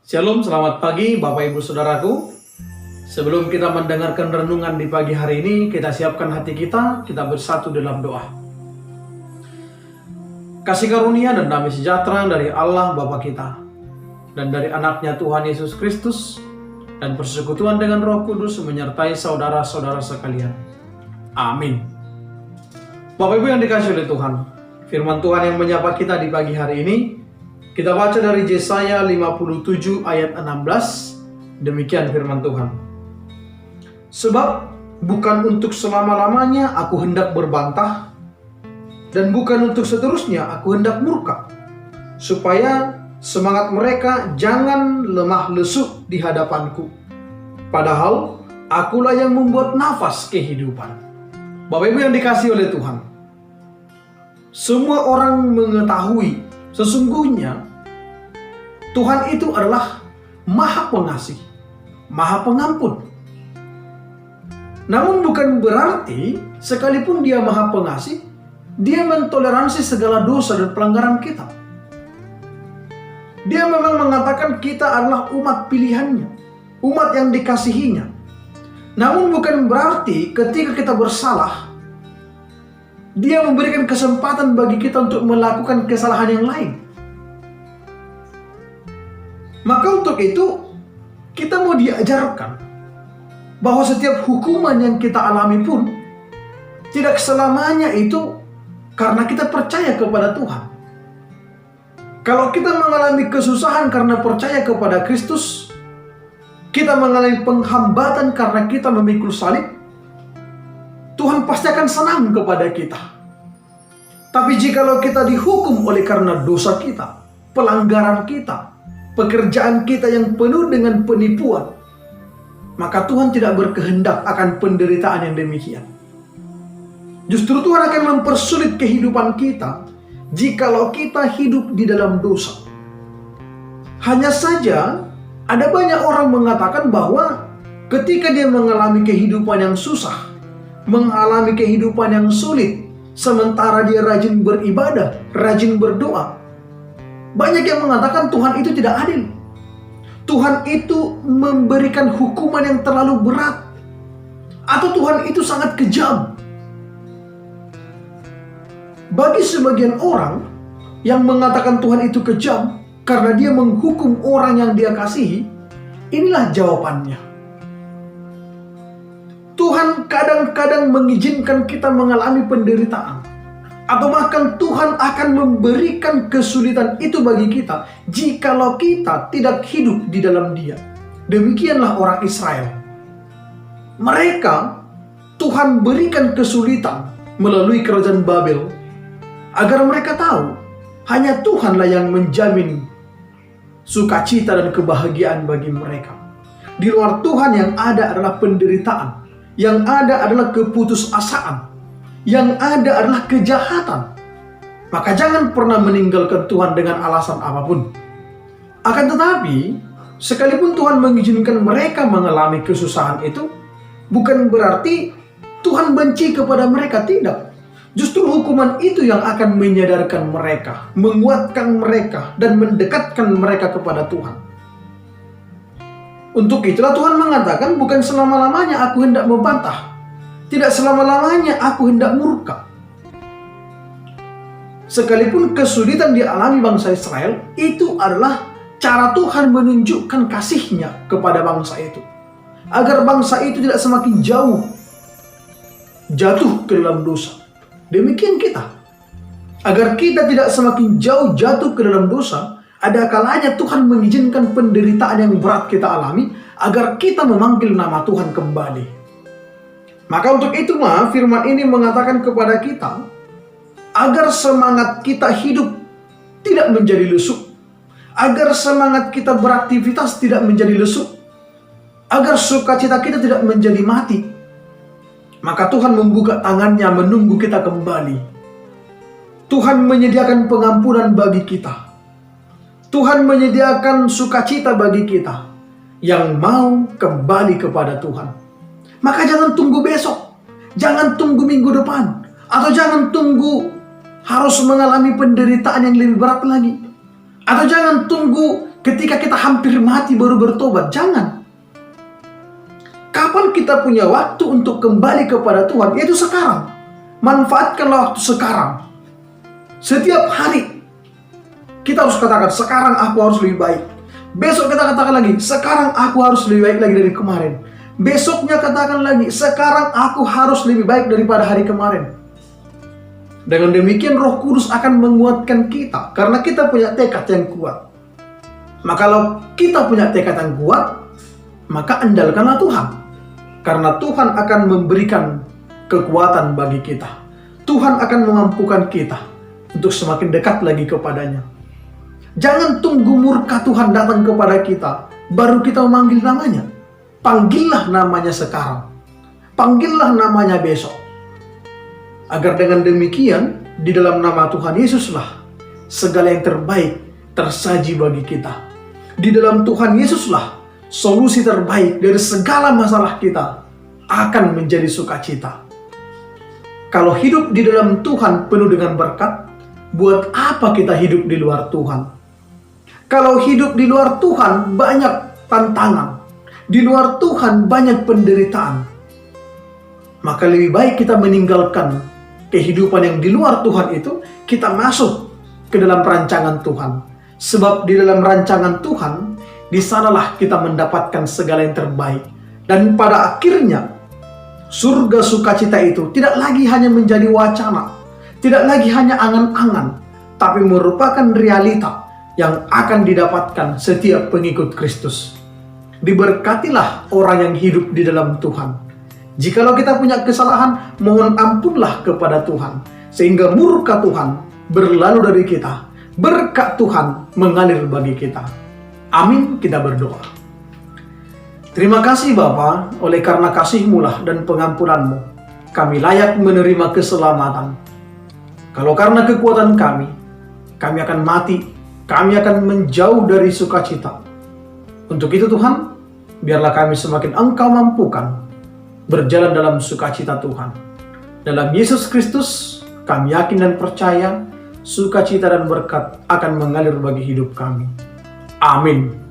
Shalom, selamat pagi Bapak Ibu Saudaraku. Sebelum kita mendengarkan renungan di pagi hari ini, kita siapkan hati kita bersatu dalam doa. Kasih karunia dan damai sejahtera dari Allah Bapa kita, dan dari anaknya Tuhan Yesus Kristus, dan persekutuan dengan Roh Kudus menyertai saudara-saudara sekalian. Amin. Bapak Ibu yang dikasihi oleh Tuhan, firman Tuhan yang menyapa kita di pagi hari ini, kita baca dari Yesaya 57 ayat 16, demikian firman Tuhan. Sebab bukan untuk selama-lamanya aku hendak berbantah, dan bukan untuk seterusnya aku hendak murka, supaya semangat mereka jangan lemah lesu di hadapanku. Padahal akulah yang membuat nafas kehidupan. Bapak Ibu yang dikasihi oleh Tuhan, semua orang mengetahui sesungguhnya Tuhan itu adalah Maha Pengasih, Maha Pengampun. Namun bukan berarti sekalipun Dia Maha Pengasih, Dia mentoleransi segala dosa dan pelanggaran kita. Dia memang mengatakan kita adalah umat pilihannya, umat yang dikasihinya. Namun bukan berarti ketika kita bersalah, Dia memberikan kesempatan bagi kita untuk melakukan kesalahan yang lain. Maka untuk itu, kita mau diajarkan bahwa setiap hukuman yang kita alami pun tidak selamanya itu karena kita percaya kepada Tuhan. Kalau kita mengalami kesusahan karena percaya kepada Kristus, kita mengalami penghambatan karena kita memikul salib, Tuhan pasti akan senang kepada kita. Tapi jikalau kita dihukum oleh karena dosa kita, pelanggaran kita, pekerjaan kita yang penuh dengan penipuan, maka Tuhan tidak berkehendak akan penderitaan yang demikian. Justru Tuhan akan mempersulit kehidupan kita jikalau kita hidup di dalam dosa. Hanya saja ada banyak orang mengatakan bahwa ketika dia mengalami kehidupan yang susah, mengalami kehidupan yang sulit, sementara dia rajin beribadah, rajin berdoa, banyak yang mengatakan Tuhan itu tidak adil. Tuhan itu memberikan hukuman yang terlalu berat, atau Tuhan itu sangat kejam. Bagi sebagian orang yang mengatakan Tuhan itu kejam karena Dia menghukum orang yang Dia kasihi, inilah jawabannya. Tuhan kadang-kadang mengizinkan kita mengalami penderitaan, atau bahkan Tuhan akan memberikan kesulitan itu bagi kita jikalau kita tidak hidup di dalam Dia. Demikianlah orang Israel. Mereka, Tuhan berikan kesulitan melalui kerajaan Babel, agar mereka tahu hanya Tuhanlah yang menjamin sukacita dan kebahagiaan bagi mereka. Di luar Tuhan yang ada adalah penderitaan, yang ada adalah keputusasaan, yang ada adalah kejahatan. Maka jangan pernah meninggalkan Tuhan dengan alasan apapun. Akan tetapi, sekalipun Tuhan mengizinkan mereka mengalami kesusahan itu, bukan berarti Tuhan benci kepada mereka, tidak. Justru hukuman itu yang akan menyadarkan mereka, menguatkan mereka, dan mendekatkan mereka kepada Tuhan. Untuk itulah Tuhan mengatakan, bukan selama-lamanya aku hendak membantah, tidak selama-lamanya aku hendak murka. Sekalipun kesulitan dialami bangsa Israel, itu adalah cara Tuhan menunjukkan kasih-Nya kepada bangsa itu, agar bangsa itu tidak semakin jauh jatuh ke dalam dosa. Demikian kita, agar kita tidak semakin jauh jatuh ke dalam dosa, ada kalanya Tuhan mengizinkan penderitaan yang berat kita alami, agar kita memanggil nama Tuhan kembali. Maka untuk itulah firman ini mengatakan kepada kita, agar semangat kita hidup tidak menjadi lesu, agar semangat kita beraktivitas tidak menjadi lesu, agar sukacita kita tidak menjadi mati. Maka Tuhan membuka tangannya menunggu kita kembali. Tuhan menyediakan pengampunan bagi kita. Tuhan menyediakan sukacita bagi kita yang mau kembali kepada Tuhan. Maka jangan tunggu besok, jangan tunggu minggu depan, atau jangan tunggu harus mengalami penderitaan yang lebih berat lagi, atau jangan tunggu ketika kita hampir mati baru bertobat. Jangan. Kapan kita punya waktu untuk kembali kepada Tuhan? Yaitu sekarang. Manfaatkanlah waktu sekarang. Setiap hari kita harus katakan, sekarang aku harus lebih baik. Besok kita katakan lagi, sekarang aku harus lebih baik lagi dari kemarin. Besoknya katakan lagi, sekarang aku harus lebih baik daripada hari kemarin. Dengan demikian Roh Kudus akan menguatkan kita, karena kita punya tekad yang kuat. Maka kalau kita punya tekad yang kuat, maka andalkanlah Tuhan. Karena Tuhan akan memberikan kekuatan bagi kita. Tuhan akan memampukan kita untuk semakin dekat lagi kepadanya. Jangan tunggu murka Tuhan datang kepada kita, baru kita memanggil namanya. Panggillah namanya sekarang. Panggillah namanya besok. Agar dengan demikian, di dalam nama Tuhan Yesuslah segala yang terbaik tersaji bagi kita. Di dalam Tuhan Yesuslah solusi terbaik dari segala masalah kita akan menjadi sukacita. Kalau hidup di dalam Tuhan penuh dengan berkat, buat apa kita hidup di luar Tuhan? Kalau hidup di luar Tuhan banyak tantangan, di luar Tuhan banyak penderitaan, maka lebih baik kita meninggalkan kehidupan yang di luar Tuhan itu, kita masuk ke dalam rancangan Tuhan. Sebab di dalam rancangan Tuhan, di sanalah kita mendapatkan segala yang terbaik. Dan pada akhirnya, surga sukacita itu tidak lagi hanya menjadi wacana, tidak lagi hanya angan-angan, tapi merupakan realita yang akan didapatkan setiap pengikut Kristus. Diberkatilah orang yang hidup di dalam Tuhan. Jikalau kita punya kesalahan, mohon ampunlah kepada Tuhan, sehingga murka Tuhan berlalu dari kita, berkat Tuhan mengalir bagi kita. Amin, kita berdoa. Terima kasih Bapa, oleh karena kasih-Mu lah dan pengampunan-Mu, kami layak menerima keselamatan. Kalau karena kekuatan kami akan mati, kami akan menjauh dari sukacita. Untuk itu Tuhan, biarlah kami semakin Engkau mampukan berjalan dalam sukacita Tuhan. Dalam Yesus Kristus, kami yakin dan percaya sukacita dan berkat akan mengalir bagi hidup kami. Amin.